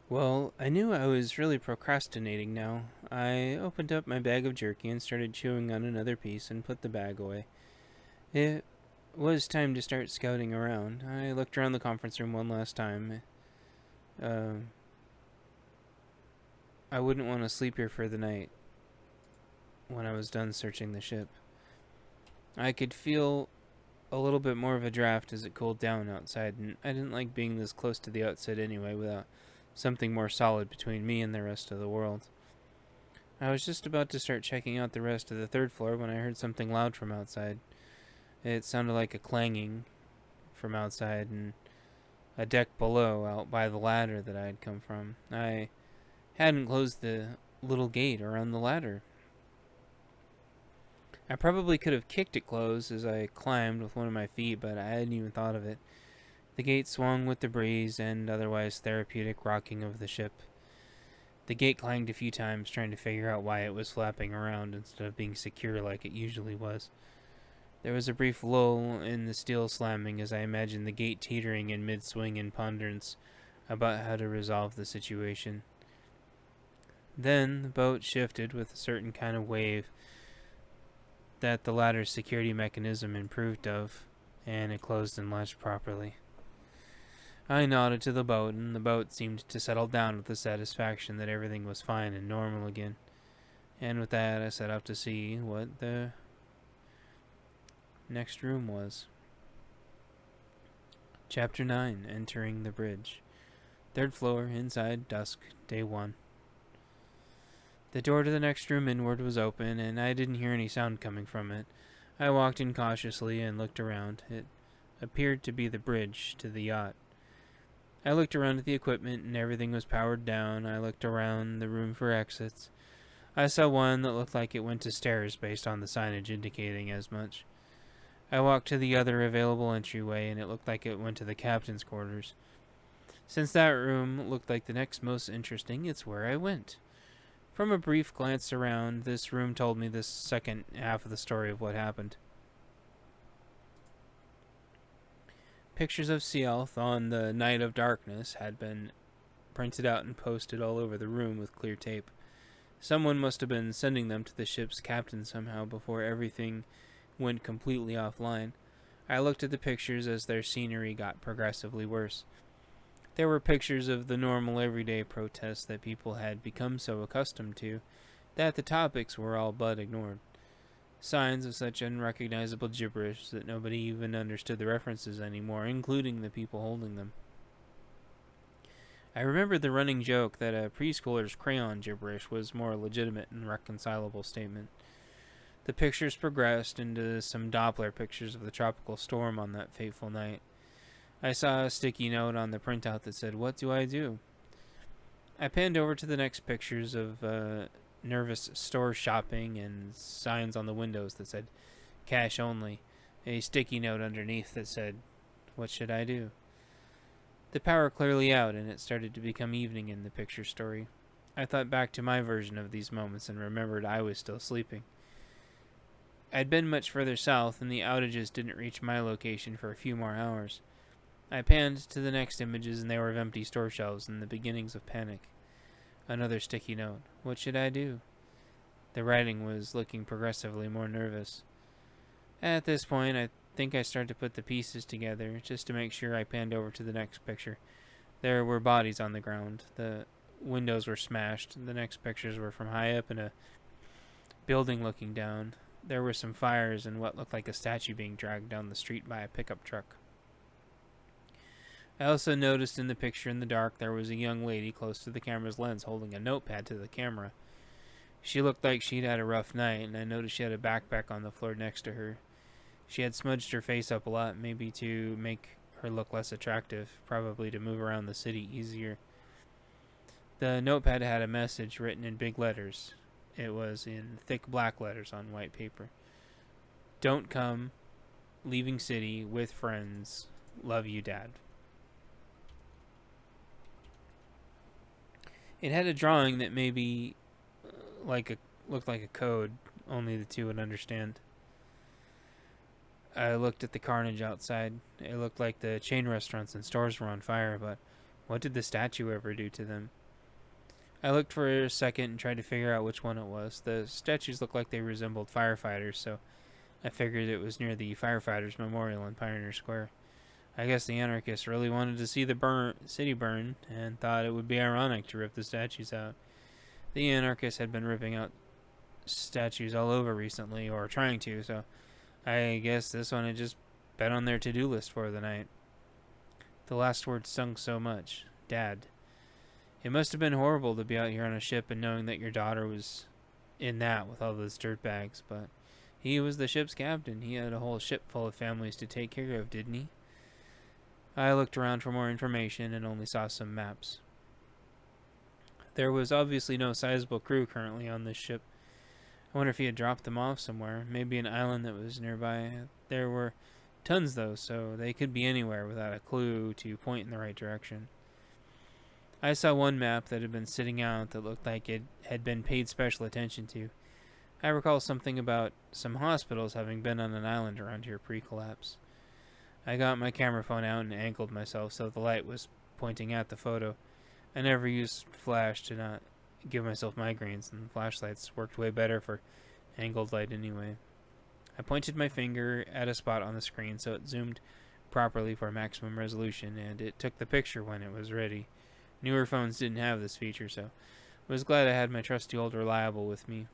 Well, I knew I was really procrastinating now. I opened up my bag of jerky and started chewing on another piece and put the bag away. It was time to start scouting around. I looked around the conference room one last time. Uh, I wouldn't want to sleep here for the night when I was done searching the ship. I could feel a little bit more of a draft as it cooled down outside, and I didn't like being this close to the outside anyway without something more solid between me and the rest of the world. I was just about to start checking out the rest of the third floor when I heard something loud from outside. It sounded like a clanging from outside and a deck below, out by the ladder that I had come from. I hadn't closed the little gate around the ladder. I probably could have kicked it closed as I climbed with one of my feet, but I hadn't even thought of it. The gate swung with the breeze and otherwise therapeutic rocking of the ship. The gate clanged a few times, trying to figure out why it was flapping around instead of being secure like it usually was. There was a brief lull in the steel slamming as I imagined the gate teetering in mid-swing in ponderance about how to resolve the situation. Then the boat shifted with a certain kind of wave that the ladder's security mechanism improved of, and it closed and latched properly. I nodded to the boat, and the boat seemed to settle down with the satisfaction that everything was fine and normal again. And with that, I set out to see what the next room was. Chapter 9, Entering the Bridge. Third floor, inside, dusk, day 1. The door to the next room inward was open, and I didn't hear any sound coming from it. I walked in cautiously and looked around. It appeared to be the bridge to the yacht. I looked around at the equipment, and everything was powered down. I looked around the room for exits. I saw one that looked like it went to stairs based on the signage indicating as much. I walked to the other available entryway, and it looked like it went to the captain's quarters. Since that room looked like the next most interesting, it's where I went. From a brief glance around, this room told me the second half of the story of what happened. Pictures of Sealth on the night of darkness had been printed out and posted all over the room with clear tape. Someone must have been sending them to the ship's captain somehow before everything went completely offline. I looked at the pictures as their scenery got progressively worse. There were pictures of the normal everyday protests that people had become so accustomed to that the topics were all but ignored. Signs of such unrecognizable gibberish that nobody even understood the references anymore, including the people holding them. I remembered the running joke that a preschooler's crayon gibberish was more legitimate and reconcilable statement. The pictures progressed into some Doppler pictures of the tropical storm on that fateful night. I saw a sticky note on the printout that said, "What do I do?" I panned over to the next pictures of nervous store shopping and signs on the windows that said, "Cash only." A sticky note underneath that said, "What should I do?" The power clearly out, and it started to become evening in the picture story. I thought back to my version of these moments and remembered I was still sleeping. I'd been much further south, and the outages didn't reach my location for a few more hours. I panned to the next images, and they were of empty store shelves and the beginnings of panic. Another sticky note. What should I do? The writing was looking progressively more nervous. At this point, I think I started to put the pieces together. Just to make sure, I panned over to the next picture. There were bodies on the ground. The windows were smashed. The next pictures were from high up in a building looking down. There were some fires and what looked like a statue being dragged down the street by a pickup truck. I also noticed in the picture in the dark there was a young lady close to the camera's lens holding a notepad to the camera. She looked like she'd had a rough night, and I noticed she had a backpack on the floor next to her. She had smudged her face up a lot, maybe to make her look less attractive, probably to move around the city easier. The notepad had a message written in big letters. It was in thick black letters on white paper. "Don't come. Leaving city with friends. Love you, Dad." It had a drawing that maybe looked like a code only the two would understand. I looked at the carnage outside. It looked like the chain restaurants and stores were on fire, but What did the statue ever do to them? I looked for a second and tried to figure out which one it was. The statues looked like they resembled firefighters, so I figured it was near the Firefighters Memorial in Pioneer Square. I guess the anarchists really wanted to see the city burn and thought it would be ironic to rip the statues out. The anarchists had been ripping out statues all over recently, or trying to, so I guess this one had just been on their to-do list for the night. The last word stung so much. Dad. It must have been horrible to be out here on a ship and knowing that your daughter was in that with all those dirtbags, but he was the ship's captain. He had a whole ship full of families to take care of, didn't he? I looked around for more information and only saw some maps. There was obviously no sizable crew currently on this ship. I wonder if he had dropped them off somewhere, maybe an island that was nearby. There were tons, though, so they could be anywhere without a clue to point in the right direction. I saw one map that had been sitting out that looked like it had been paid special attention to. I recall something about some hospitals having been on an island around here pre-collapse. I got my camera phone out and angled myself so the light was pointing at the photo. I never used flash to not give myself migraines, and flashlights worked way better for angled light anyway. I pointed my finger at a spot on the screen so it zoomed properly for maximum resolution, and it took the picture when it was ready. Newer phones didn't have this feature, so I was glad I had my trusty old Reliable with me.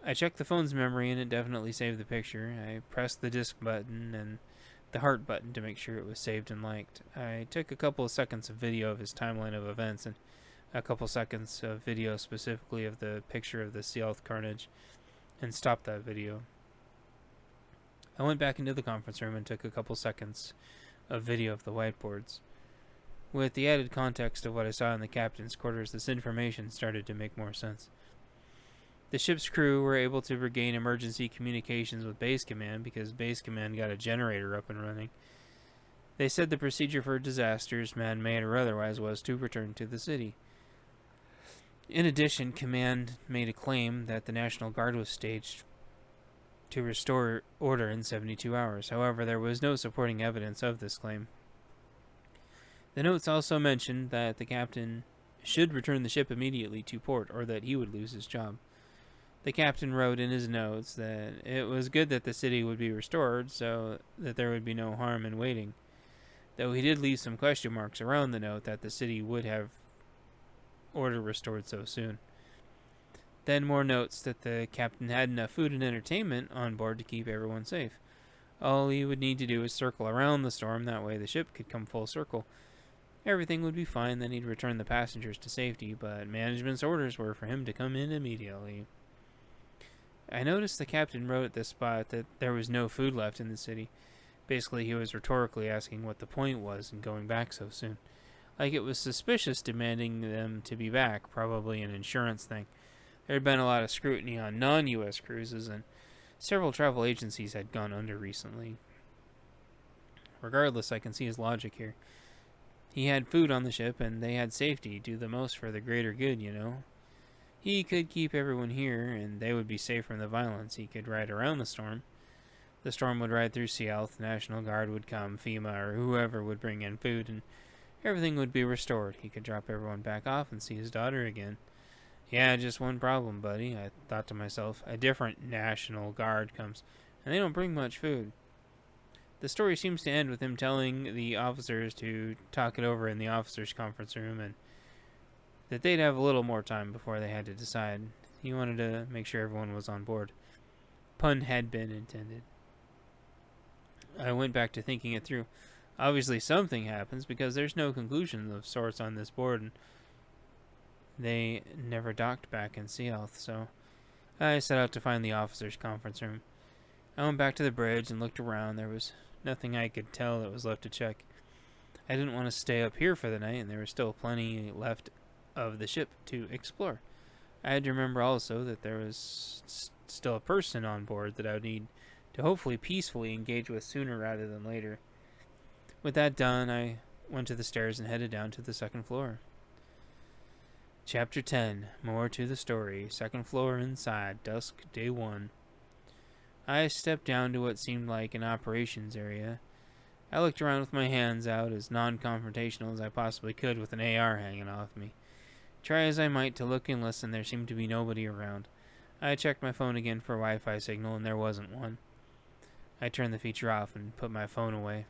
I checked the phone's memory and it definitely saved the picture. I pressed the disk button and the heart button to make sure it was saved and liked. I took a couple of seconds of video of his timeline of events and a couple seconds of video specifically of the picture of the Sealth carnage and stopped that video. I went back into the conference room and took a couple seconds of video of the whiteboards. With the added context of what I saw in the captain's quarters, this information started to make more sense. The ship's crew were able to regain emergency communications with Base Command because Base Command got a generator up and running. They said the procedure for disasters, man-made or otherwise, was to return to the city. In addition, Command made a claim that the National Guard was staged to restore order in 72 hours. However, there was no supporting evidence of this claim. The notes also mentioned that the captain should return the ship immediately to port or that he would lose his job. The captain wrote in his notes that it was good that the city would be restored so that there would be no harm in waiting, though he did leave some question marks around the note that the city would have order restored so soon. Then more notes that the captain had enough food and entertainment on board to keep everyone safe. All he would need to do is circle around the storm, that way the ship could come full circle. Everything would be fine, then he'd return the passengers to safety, but management's orders were for him to come in immediately. I noticed the captain wrote at this spot that there was no food left in the city. Basically, he was rhetorically asking what the point was in going back so soon. Like it was suspicious demanding them to be back, probably an insurance thing. There had been a lot of scrutiny on non-U.S. cruises, and several travel agencies had gone under recently. Regardless, I can see his logic here. He had food on the ship, and they had safety. Do the most for the greater good, you know. He could keep everyone here, and they would be safe from the violence. He could ride around the storm. The storm would ride through Sealth, National Guard would come, FEMA, or whoever would bring in food, and everything would be restored. He could drop everyone back off and see his daughter again. Yeah, just one problem, buddy, I thought to myself. A different National Guard comes, and they don't bring much food. The story seems to end with him telling the officers to talk it over in the officers' conference room, and that they'd have a little more time before they had to decide. He wanted to make sure everyone was on board. Pun had been intended. I went back to thinking it through. Obviously something happens because there's no conclusion of sorts on this board, and they never docked back in Sealth, so I set out to find the officers' conference room. I went back to the bridge and looked around. There was nothing I could tell that was left to check. I didn't want to stay up here for the night, and there was still plenty left of the ship to explore. I had to remember also that there was still a person on board that I would need to hopefully peacefully engage with sooner rather than later. With that done, I went to the stairs and headed down to the second floor. Chapter 10. More to the story. Second floor inside. Dusk, day 1. I stepped down to what seemed like an operations area. I looked around with my hands out as non-confrontational as I possibly could with an AR hanging off me. Try as I might to look and listen, there seemed to be nobody around. I checked my phone again for a Wi-Fi signal, and there wasn't one. I turned the feature off and put my phone away.